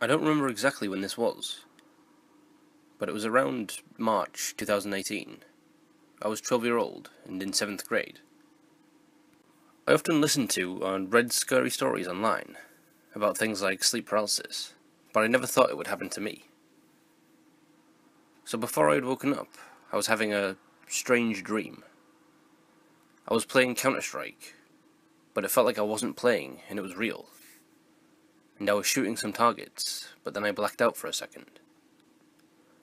I don't remember exactly when this was, but it was around March 2018. I was 12-year-old and in 7th grade. I often listened to and read scary stories online about things like sleep paralysis, but I never thought it would happen to me. So before I had woken up, I was having a strange dream. I was playing Counter-Strike, but it felt like I wasn't playing and it was real. And I was shooting some targets, but then I blacked out for a second.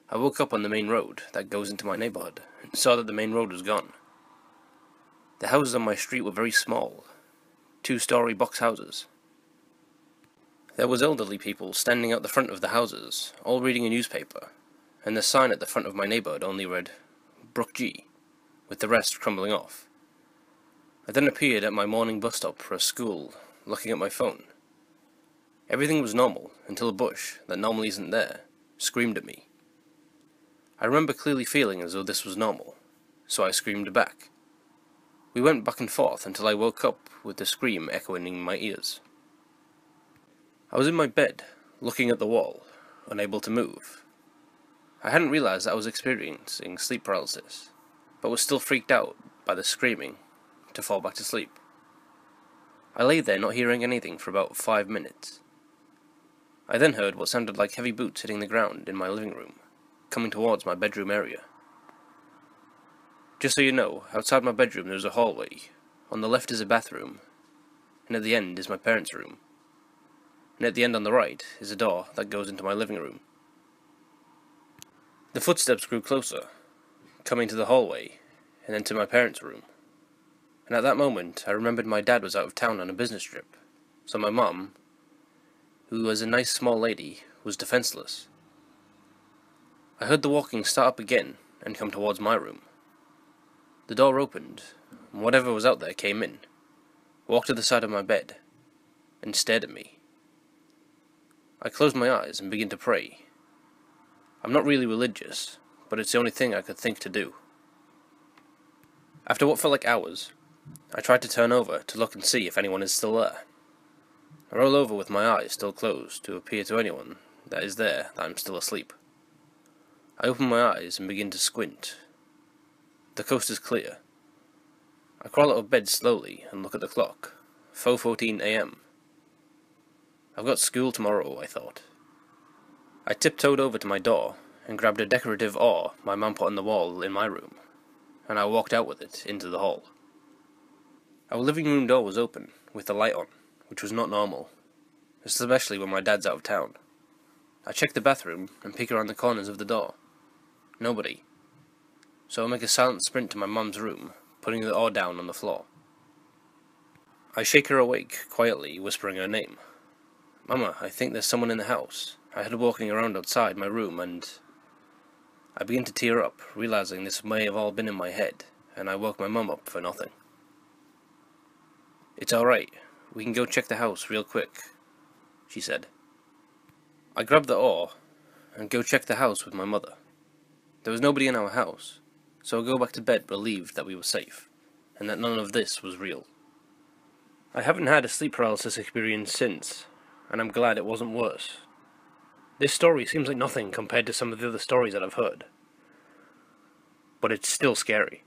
I woke up on the main road that goes into my neighborhood and saw that the main road was gone. The houses on my street were very small, 2-story box houses. There was elderly people standing out the front of the houses, all reading a newspaper, and the sign at the front of my neighborhood only read, Brook G, with the rest crumbling off. I then appeared at my morning bus stop for a school, looking at my phone. Everything was normal until a bush, that normally isn't there, screamed at me. I remember clearly feeling as though this was normal, so I screamed back. We went back and forth until I woke up with the scream echoing in my ears. I was in my bed, looking at the wall, unable to move. I hadn't realized that I was experiencing sleep paralysis, but was still freaked out by the screaming to fall back to sleep. I lay there not hearing anything for about 5 minutes. I then heard what sounded like heavy boots hitting the ground in my living room, coming towards my bedroom area. Just so you know, outside my bedroom there's a hallway. On the left is a bathroom, and at the end is my parents' room. And at the end on the right is a door that goes into my living room. The footsteps grew closer, coming to the hallway, and then to my parents' room. And at that moment I remembered my dad was out of town on a business trip, so my mum, who was a nice small lady, was defenseless. I heard the walking start up again and come towards my room. The door opened, and whatever was out there came in, walked to the side of my bed, and stared at me. I closed my eyes and began to pray. I'm not really religious, but it's the only thing I could think to do. After what felt like hours, I tried to turn over to look and see if anyone is still there. I roll over with my eyes still closed to appear to anyone that is there that I'm still asleep. I open my eyes and begin to squint. The coast is clear. I crawl out of bed slowly and look at the clock. 4:14 a.m. I've got school tomorrow, I thought. I tiptoed over to my door and grabbed a decorative oar my mum put on the wall in my room, and I walked out with it into the hall. Our living room door was open, with the light on, which was not normal, especially when my dad's out of town. I check the bathroom and peek around the corners of the door. Nobody. So I make a silent sprint to my mum's room, putting the oar down on the floor. I shake her awake, quietly, whispering her name. Mama, I think there's someone in the house. I heard walking around outside my room and... I begin to tear up, realizing this may have all been in my head, and I woke my mum up for nothing. It's alright, we can go check the house real quick, she said. I grabbed the oar and go check the house with my mother. There was nobody in our house, so I go back to bed relieved that we were safe, and that none of this was real. I haven't had a sleep paralysis experience since, and I'm glad it wasn't worse. This story seems like nothing compared to some of the other stories that I've heard, but it's still scary.